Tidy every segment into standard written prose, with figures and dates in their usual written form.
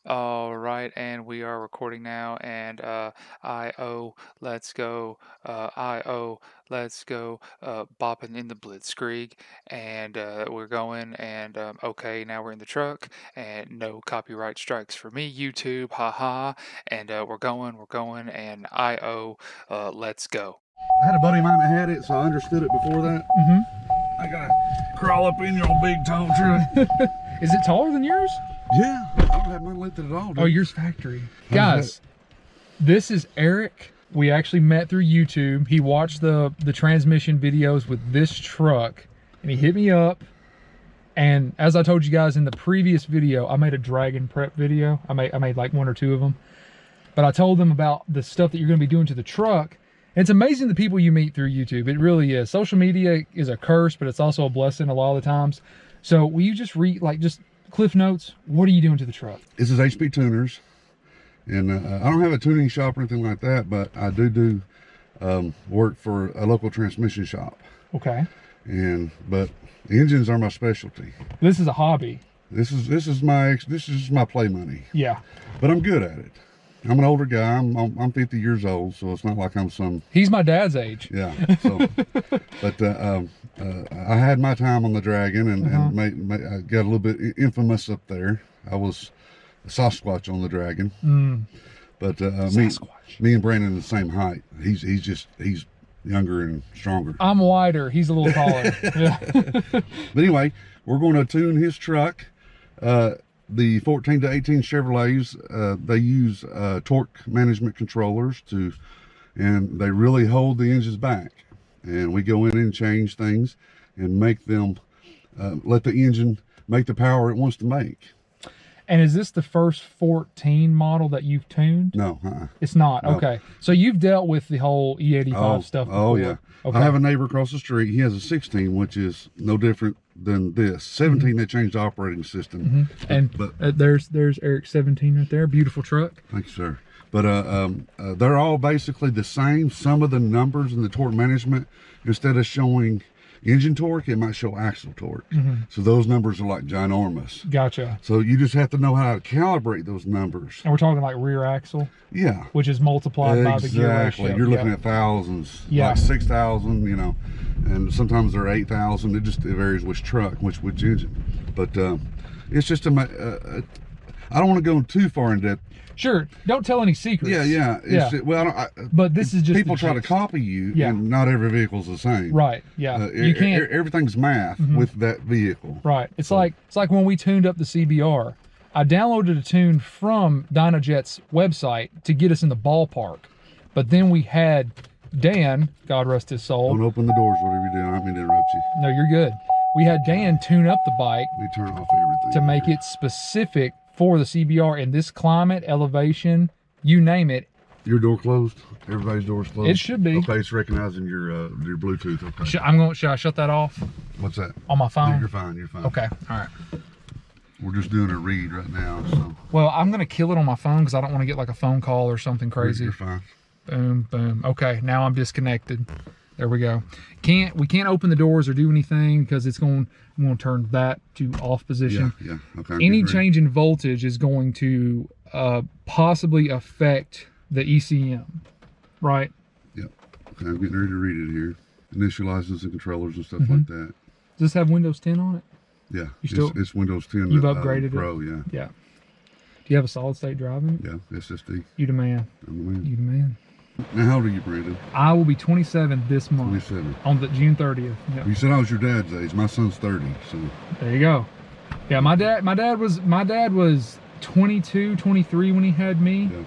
All right, and we are recording now. And IO, let's go. IO, let's go. Bopping in the blitzkrieg, and we're going. And okay, now we're in the truck, and no copyright strikes for me, YouTube. Haha. And we're going. And IO, let's go. I had a buddy of mine that had it, so I understood it before that. I gotta crawl up in your old big tall truck. Is it taller than yours? Yeah, I don't have mine lifted at all, dude. Oh, yours factory. Guys, this is Eric. We actually met through YouTube. He watched the transmission videos with this truck, and he hit me up. And as I told you guys in the previous video, I made a dragon prep video. I made like 1 or 2 of them. But I told them about the stuff that you're going to be doing to the truck. And it's amazing the people you meet through YouTube. It really is. Social media is a curse, but it's also a blessing a lot of the times. So will you just read, like, just Cliff Notes? What are you doing to the truck? This is HP Tuners, and I don't have a tuning shop or anything like that, but I do work for a local transmission shop. Okay. But engines are my specialty. This is a hobby. This is my play money. Yeah. But I'm good at it. I'm an older guy. I'm 50 years old, so it's not like I'm some. He's my dad's age. Yeah. So, but I had my time on the Dragon, and I got a little bit infamous up there. I was a Sasquatch on the Dragon. But me and Brandon are the same height. He's younger and stronger. I'm wider. He's a little taller. Yeah. But anyway, we're going to tune his truck. The 14 to 18 Chevrolets, they use torque management controllers and they really hold the engines back. And we go in and change things and make them, let the engine make the power it wants to make. And is this the first 14 model that you've tuned? No. It's not? No. Okay. So you've dealt with the whole E85 stuff before. Oh, yeah. Okay. I have a neighbor across the street. He has a 16, which is no different than this. 17, they changed the operating system. But there's Eric's 17 right there. Beautiful truck. Thank you, sir. But they're all basically the same. Some of the numbers in the torque management, instead of showing engine torque, it might show axle torque. So those numbers are like ginormous. Gotcha. So you just have to know how to calibrate those numbers. And we're talking like rear axle? Yeah. Which is multiplied by the gear ratio. Exactly. You're looking at thousands. Yeah. Like 6,000, you know, and sometimes they're 8,000. It varies which truck, which engine. But it's just I don't want to go too far in depth. Sure, don't tell any secrets. Yeah. Well, but this is just people try to copy you, and not every vehicle's the same. Right. Yeah. You can't. Everything's math with that vehicle. Right. It's like when we tuned up the CBR. I downloaded a tune from Dynajet's website to get us in the ballpark, but then we had Dan, God rest his soul. Don't open the doors, whatever you're doing. I don't mean to interrupt you. No, you're good. We had Dan tune up the bike. We turn off everything to make it specific for the CBR in this climate, elevation, you name it. Your door closed? Everybody's door's closed? It should be. Okay, it's recognizing your Bluetooth. Okay. Should I shut that off? What's that? On my phone? You're fine. Okay, all right. We're just doing a read right now, so. Well, I'm gonna kill it on my phone because I don't want to get like a phone call or something crazy. You're fine. Boom, boom. Okay, now I'm disconnected. There we go. We can't open the doors or do anything because I'm going to turn that to off position. Yeah. Okay. Any change in voltage is going to possibly affect the ECM, right? Yep. Okay, I'm getting ready to read it here. Initializers and controllers and stuff like that. Does this have Windows 10 on it? Yeah. It's Windows 10. You've upgraded Pro, it? yeah. Yeah. Do you have a solid state drive in it? Yeah, SSD. You the man. I'm the man. You the man. Now, how old are you, Brandon? I will be 27 this month. 27. On the June 30th. Yep. You said I was your dad's age. My son's 30, so. There you go. Yeah, my dad was 22, 23 when he had me. Yeah.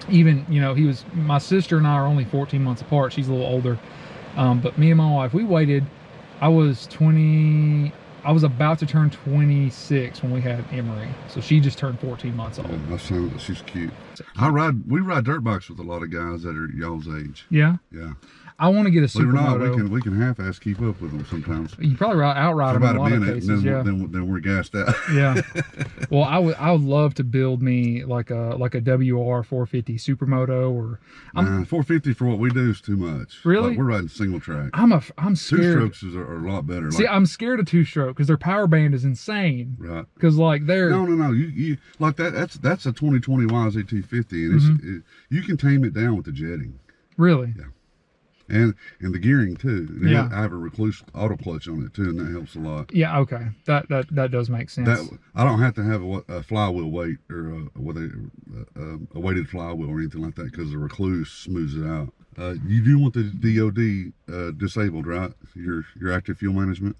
Even, you know, my sister and I are only 14 months apart. She's a little older. But me and my wife, we waited. I was about to turn 26 when we had Emery. So she just turned 14 months old. Yeah, she's cute. We ride dirt bikes with a lot of guys that are y'all's age. Yeah? Yeah. I want to get a Believe it or not, supermoto. we can half-ass keep up with them sometimes. You probably outride For them in about a lot a of minute, cases. and Yeah. then we're gassed out. Yeah. Well, I would love to build me like a WR 450 supermoto, or 450 for what we do is too much. Really? Like, we're riding single track. I'm scared. Two strokes are a lot better. See, like, I'm scared of two stroke because their power band is insane. right. Because like they're No. You like that's a 2020 YZ250, and you can tame it down with the jetting. really. Yeah. And the gearing too. And Yeah. I have a recluse auto clutch on it too, and that helps a lot. Yeah. Okay. That does make sense. I don't have to have a flywheel weight or a weighted flywheel or anything like that, because the recluse smooths it out. You do want the DOD disabled, right? Your active fuel management.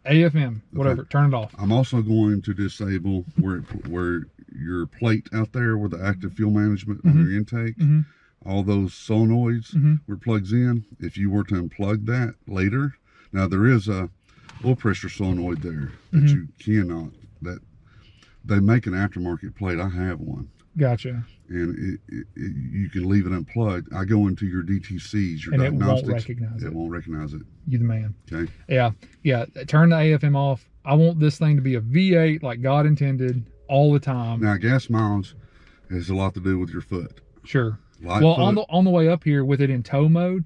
AFM, whatever. Okay. Turn it off. I'm also going to disable where your plate out there, where the active fuel management on your intake, all those solenoids where it plugs in. If you were to unplug that later, now there is a low pressure solenoid there that you cannot. That they make an aftermarket plate. I have one. Gotcha. And you can leave it unplugged. I go into your DTCs, your And diagnostics. it won't recognize it. It won't recognize it. You the man. Okay. Yeah. Turn the AFM off. I want this thing to be a V8 like God intended all the time. Now, gas mileage has a lot to do with your foot. Sure. Light Well, foot, on the way up here with it in tow mode,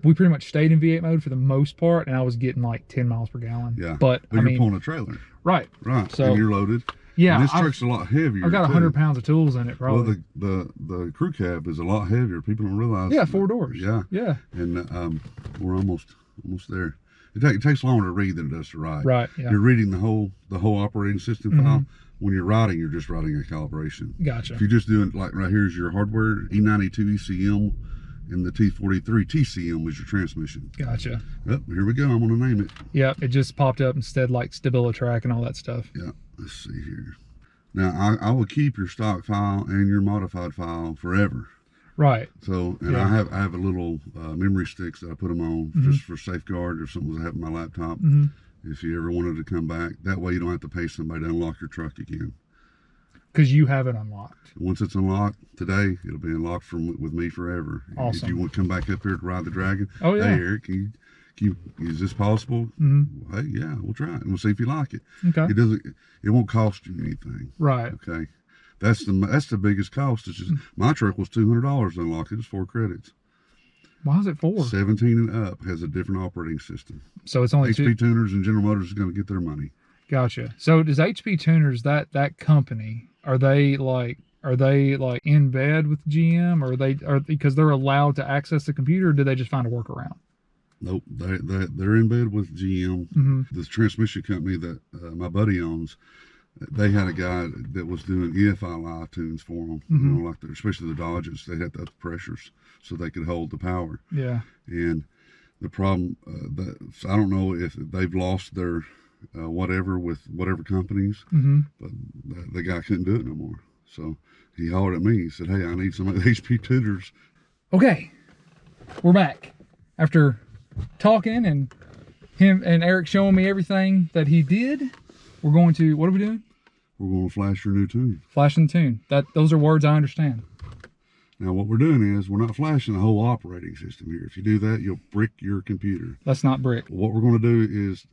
we pretty much stayed in V8 mode for the most part, and I was getting like 10 miles per gallon. yeah. But I you're mean, pulling a trailer, right. right? So- And you're loaded. Yeah. And this truck's a lot heavier. I've got too. 100 pounds of tools in it, probably. Well, the crew cab is a lot heavier. People don't realize. Yeah, that. 4 doors. Yeah. Yeah. And we're almost there. It takes longer to read than it does to write. Right. Yeah. You're reading the whole operating system file. When you're writing, you're just writing a calibration. Gotcha. If you're just doing, like, right here's your hardware, E92 ECM, and the T43 TCM is your transmission. Gotcha. Yep, here we go. I'm gonna name it. Yeah, it just popped up instead, like StabiliTrack and all that stuff. Yeah, let's see here. Now I will keep your stock file and your modified file forever. Right. So, and Yeah. I have a little memory sticks that I put them on just for safeguard if something was happening to my laptop. If you ever wanted to come back, that way you don't have to pay somebody to unlock your truck again. Because you have it unlocked. Once it's unlocked today, it'll be unlocked with me forever. Awesome. If you want to come back up here to ride the Dragon, Oh, yeah. hey Eric, is this possible? Hey, yeah, we'll try it and we'll see if you like it. Okay. It won't cost you anything. Right. Okay, that's the biggest cost. It's just my truck was $200 to unlock it. It's 4 credits. Why is it 4? 17 and up has a different operating system. So it's only HP 2. Tuners and General Motors is going to get their money. Gotcha. So does HP Tuners, that company, are they like in bed with GM, or are because they're allowed to access the computer, or do they just find a workaround? Nope, they're in bed with GM. The transmission company that my buddy owns, they had a guy that was doing EFI live tunes for them. You know, like especially the Dodges, they had to up the pressures so they could hold the power. Yeah. And the problem, I don't know if they've lost their whatever with whatever companies, but the guy couldn't do it no more. So he hollered at me. He said, "Hey, I need some of the HP tuners." Okay, we're back after talking and him and Eric showing me everything that he did. We're going to, what are we doing? We're going to flash your new tune. Flashing the tune. Those are words I understand. Now, what we're doing is we're not flashing the whole operating system here. If you do that, you'll brick your computer. That's not brick. What we're going to do is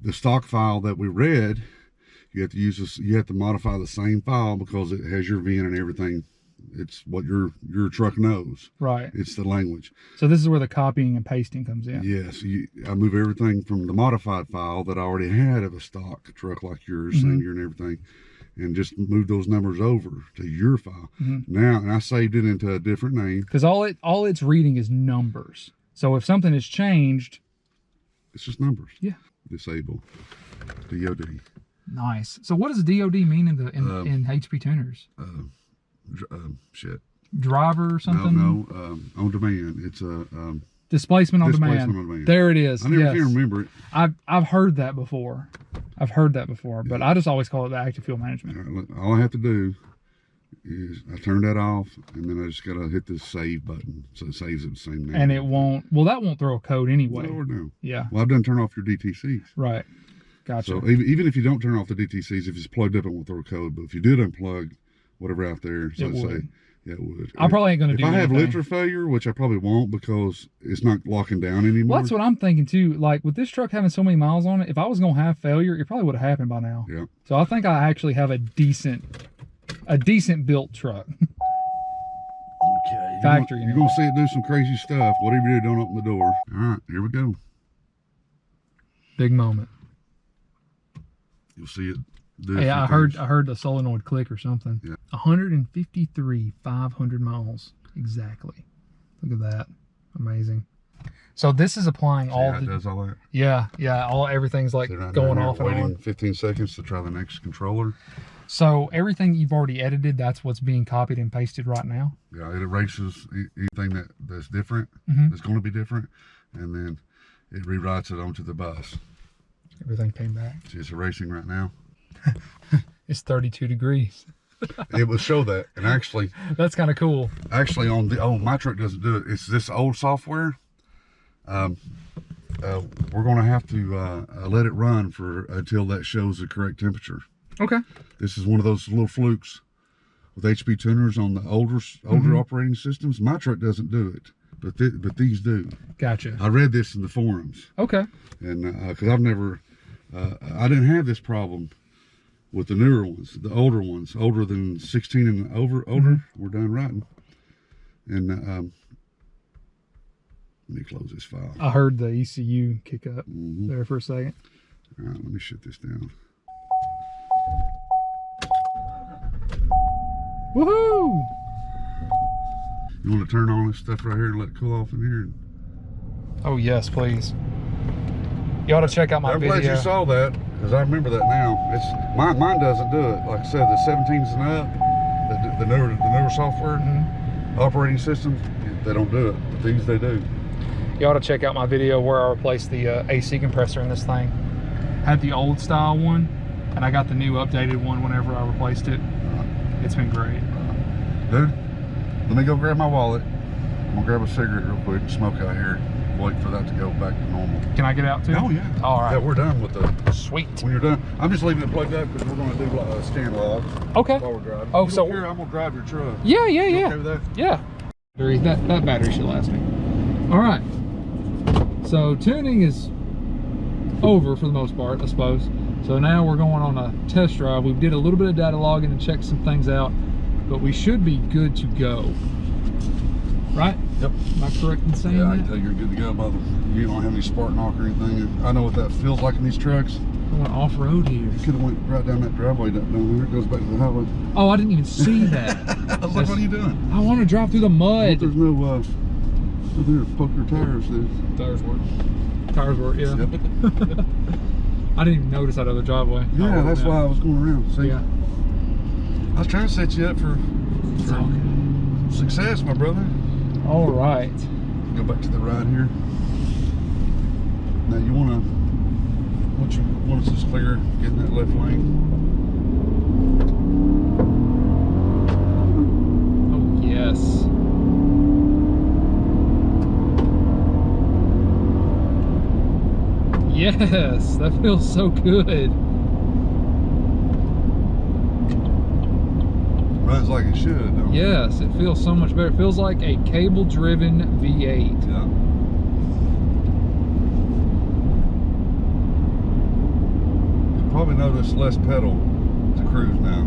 the stock file that we read. You have to use this. You have to modify the same file because it has your VIN and everything. It's what your truck knows. Right. It's the language. So this is where the copying and pasting comes in. Yes. I move everything from the modified file that I already had of a stock truck like yours, same year and everything, and just move those numbers over to your file. Now, and I saved it into a different name. Because all it's reading is numbers. So if something has changed, it's just numbers. Yeah. Disable. DOD. Nice. So what does DOD mean in HP Tuners? Shit. Driver or something? No, on demand. It's a Displacement on displacement demand. on demand. There it is. I never Yes. can remember it. I've heard that before. But I just always call it the active fuel management. All I have to do is I turn that off, and then I just gotta hit the save button, so it saves it the same name. And it won't. Well, that won't throw a code anyway. No. Yeah. Well, I've done turn off your DTCs. Right. Gotcha. So even if you don't turn off the DTCs, if it's plugged up, it won't throw a code. But if you did unplug whatever out there, so It let's say would. Yeah, it would. I probably ain't gonna if do I have anything. lifter failure, which I probably won't because it's not locking down anymore. Well, that's what I'm thinking too. Like with this truck having so many miles on it, if I was gonna have failure, it probably would have happened by now. Yeah. So I think I actually have a decent built truck. Okay. Factory. You're gonna see it do some crazy stuff. Whatever you do, don't open the door. All right, here we go. Big moment. You'll see it. Do Yeah, I heard the solenoid click or something. Yeah. 153 500 miles exactly. Look at that, amazing. So this is applying all it the. does all that. Yeah, everything's like going off and waiting on. 15 seconds to try the next controller. So everything you've already edited, that's what's being copied and pasted right now. Yeah, it erases anything that's different. That's going to be different, and then it rewrites it onto the bus. Everything came back. See, it's erasing right now. It's 32 degrees. It will show that, and actually, That's kind of cool. actually on the my truck doesn't do it. It's this old software. We're going to have to let it run for until that shows the correct temperature. Okay. This is one of those little flukes with HP tuners on the older operating systems. My truck doesn't do it, but these do. Gotcha. I read this in the forums, Okay. and because I've never, I didn't have this problem with the newer ones, the older ones, older than 16 and older. We're done writing, and let me close this file. I heard the ECU kick up there for a second. All right, let me shut this down. Woohoo! You want to turn on this stuff right here and let it cool off in here? Oh yes, please. You ought to check out my I'm video. glad you saw that, because I remember that now. It's mine doesn't do it. Like I said, the 17s and up, the newer software operating systems, they don't do it. But these they do. You ought to check out my video where I replaced the AC compressor in this thing. Had the old style one, and I got the new updated one whenever I replaced it. It's been great. Dude, let me go grab my wallet. I'm gonna grab a cigarette real quick and smoke out here. Wait for that to go back to normal. Can I get out too? Oh yeah. All right. Yeah, we're done with the. Sweet. When you're done, I'm just leaving it plugged up because we're gonna do scan logs Okay. while we're driving. Oh, You so go here, I'm gonna drive your truck. Yeah, yeah, You yeah. okay with that? Yeah. That battery should last me. All right. So tuning is over for the most part, I suppose. So now we're going on a test drive. We did a little bit of data logging and checked some things out, but we should be good to go. Right? Yep. Am I correct in saying Yeah, I that? can tell you're good to go, brother. You don't have any spark knock or anything. I know what that feels like in these trucks. I went off-road here. You could have went right down that driveway down there. It goes back to the highway. Oh, I didn't even see that. I was like, what are you doing? I want to drive through the mud. There's no, there, poke your tires, dude. Tires work. Tires work, yeah. Yep. I didn't even notice that other driveway. Yeah, that's why I was going around. See, Yeah. I was trying to set you up for Okay. success, my brother. All right. Go back to the right here. Now you once it's clear, get in that left lane. Oh, yes. Yes, that feels so good. Runs like it should, don't it? Yes, it feels so much better. It feels like a cable-driven V8. Yeah. You'll probably notice less pedal to cruise now.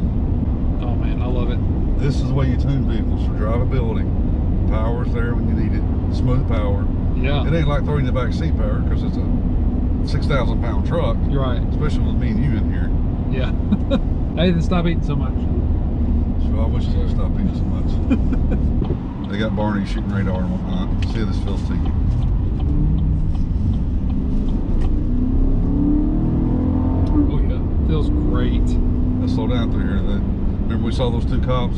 Oh man, I love it. This is the way you tune vehicles for drivability. Power's there when you need it. Smooth power. Yeah, It ain't like throwing the back seat power because it's a 6,000 pound truck, you're right. especially with me and you in here. Yeah. Nathan, stop eating so much. So I wish they'd stop eating so much. They got Barney shooting radar and whatnot. See how this feels to you. Oh yeah, feels great. Let's slow down through here. Remember we saw those two cops?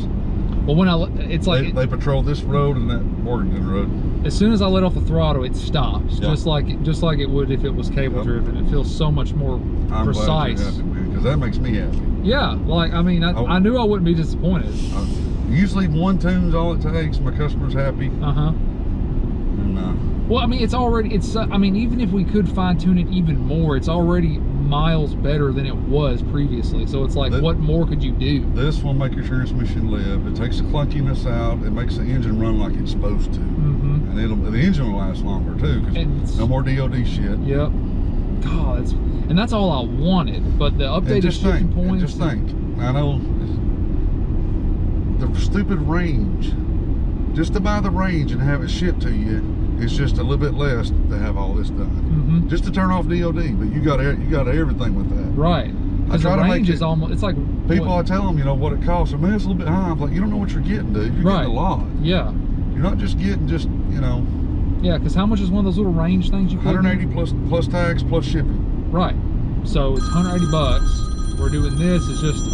Well, when it's like They patrol this road and that Morganton road. as soon as I let off the throttle, it stops, Yeah. just like it would if it was cable driven. It feels so much more I'm precise. glad you're happy, man, because that makes me happy. Yeah, like I mean, I knew I wouldn't be disappointed. Usually one tune's all it takes. My customer's happy. Uh huh. And Well, I mean, I mean, even if we could fine tune it even more, it's already miles better than it was previously. So it's like, what more could you do? This will make your transmission live. It takes the clunkiness out. It makes the engine run like it's supposed to. And the engine will last longer too, because no more DOD shit. Yep. God, that's all I wanted. But the updated shifting points. Just think. I know the stupid range. Just to buy the range and have it shipped to you, it's just a little bit less to have all this done. Just to turn off DOD, but you got everything with that. Right. Because the range is almost, it's like people. I tell them, you know what it costs. I mean, it's a little bit high. I'm like, you don't know what you're getting, dude. You're getting a lot. Yeah. You're not just getting you know. Yeah, because how much is one of those little range things you put 180 plus tax plus shipping. Right. So it's 180 bucks. We're doing this. It's just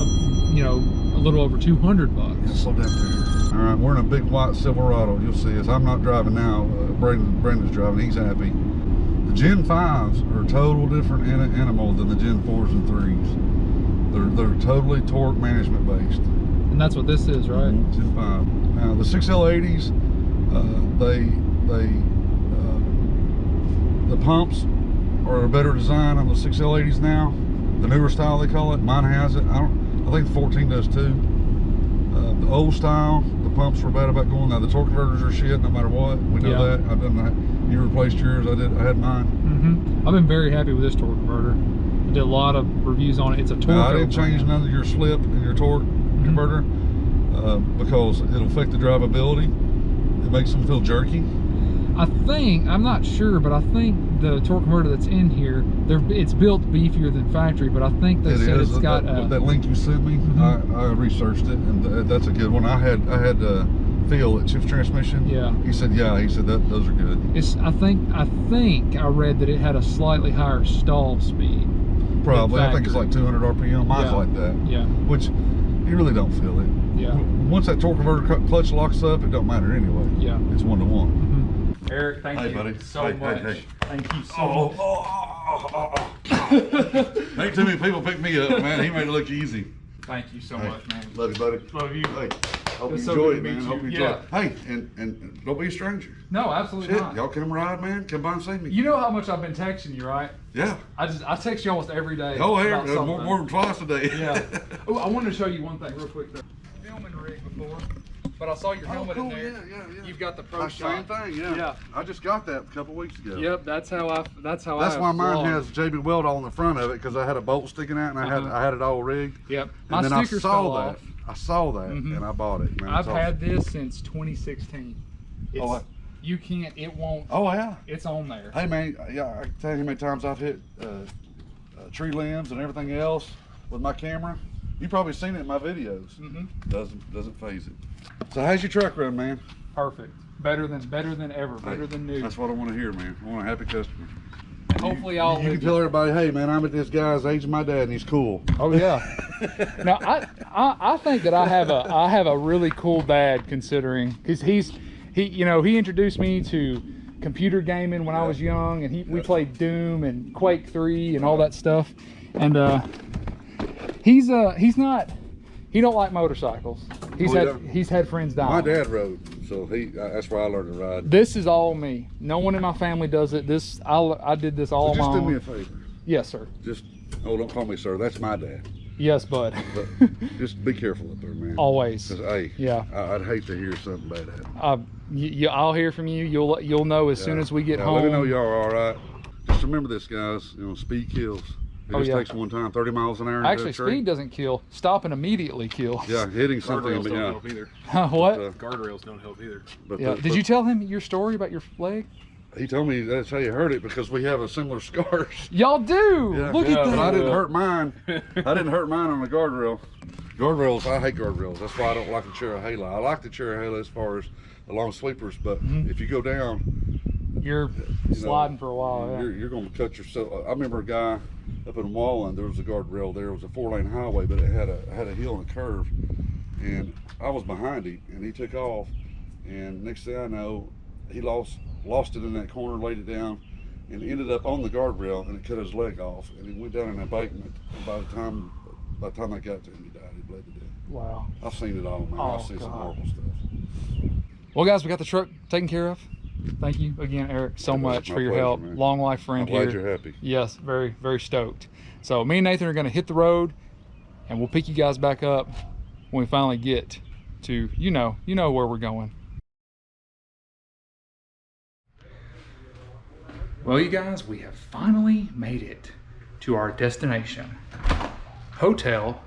you know, a little over 200 bucks. Yeah, slow down there. All right, we're in a big white Silverado. You'll see us. I'm not driving now. Brandon's driving. He's happy. The Gen 5s are a total different animal than the Gen 4s and 3s. They're totally torque management based. And that's what this is, right? Gen 5. Now the 6L80s, the pumps are a better design on the 6L80s now. The newer style they call it. Mine has it. I think the 14 does too. The old style, the pumps were bad about going. Now the torque converters are shit no matter what. We know that. I've done that. You replaced yours. I had mine. I've been very happy with this torque converter. I did a lot of reviews on it. It's a torque. I didn't change none of your slip in your torque converter because it'll affect the drivability. It makes them feel jerky. I'm not sure, but I think the torque converter that's in here, it's built beefier than factory, but I think they said it's got that link you sent me. I researched it, and that's a good one. I had Phil at Chips Transmission. Yeah. He said those are good. I think I read that it had a slightly higher stall speed. Probably. I think it's like 200 RPM. Mine's like that. Yeah. Which you really don't feel it. Yeah. Once that torque converter clutch locks up, it don't matter anyway. Yeah. It's 1-to-1. Eric, thank you buddy. so much. Hey. Thank you so much. Ain't too many people pick me up, man. He made it look easy. Thank you so much, man. Love you, buddy. Love you. Hey, hope you so enjoy good it, to man. meet Hope you. you enjoy it. Hey, and don't be a stranger. No, absolutely Shit, not. y'all come ride, man. Come by and see me. You know how much I've been texting you, right? Yeah. I text you almost every day. Oh, about hey, more than twice a day. Yeah. Oh, I wanted to show you one thing real quick. Filming rig before, but I saw your helmet in there. Yeah. You've got the pro shot. Same thing, yeah. I just got that a couple weeks ago. Yep, that's why mine has JB Weld on the front of it, because I had a bolt sticking out and I had it all rigged. Yep. And then I saw that and I bought it. Man, I've had this since 2016. You can't. It won't. Oh yeah. It's on there. Hey man, yeah, I can tell you how many times I've hit tree limbs and everything else with my camera. You've probably seen it in my videos. Doesn't phase it. So how's your truck run, man? Perfect. Better than ever. Better than new. That's what I want to hear, man. I want a happy customer. And hopefully you can tell everybody, hey man, I'm at this guy's age of my dad and he's cool. Oh yeah. Now I think that I have a really cool dad, considering, because he introduced me to computer gaming when I was young, and we played Doom and Quake 3 and all that stuff, and he don't like motorcycles. He's had friends die. My dad rode, so that's where I learned to ride. This is all me. No one in my family does it. I did this all on my own. Just do me a favor. Yes, sir. Don't call me sir. That's my dad. Yes, bud. But just be careful up there, man. Always. 'Cause, hey, yeah, I'd hate to hear something bad happen. I'll hear from you. You'll know as soon as we get home. Let me know y'all are all right. Just remember this, guys. Speed kills. It just takes one time, 30 miles an hour. Actually, speed doesn't kill. Stopping immediately kills. Yeah, hitting something. Guardrails don't help either. What? Guardrails don't help either. Did you tell him your story about your leg? He told me that's how you heard it, because we have a similar scars. Y'all do. Yeah. Look at that. But I didn't hurt mine. I didn't hurt mine on the guardrail. Guardrails, I hate guardrails. That's why I don't like the Cherry Halo. I like the Cherry Halo as far as the long sweepers, but if you go down, you're sliding for a while. Yeah. You're going to cut yourself. I remember a guy up in Wallen. There was a guardrail there. It was a 4-lane highway, but it had a hill and a curve, and I was behind him, and he took off, and next thing I know, he lost it in that corner, laid it down, and ended up on the guardrail, and it cut his leg off, and he went down an embankment. By the time I got to him, he died. He bled to death. Wow. I've seen it all, man. I've seen some horrible stuff. Well, guys, we got the truck taken care of. Thank you again, Eric, so much My for your pleasure, help. man. Long life friend I'm glad here. you're happy. Yes, very, very stoked. So me and Nathan are going to hit the road, and we'll pick you guys back up when we finally get to, you know where we're going. Well, you guys, we have finally made it to our destination. Hotel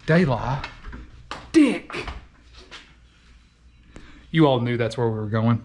De La Dick. You all knew that's where we were going.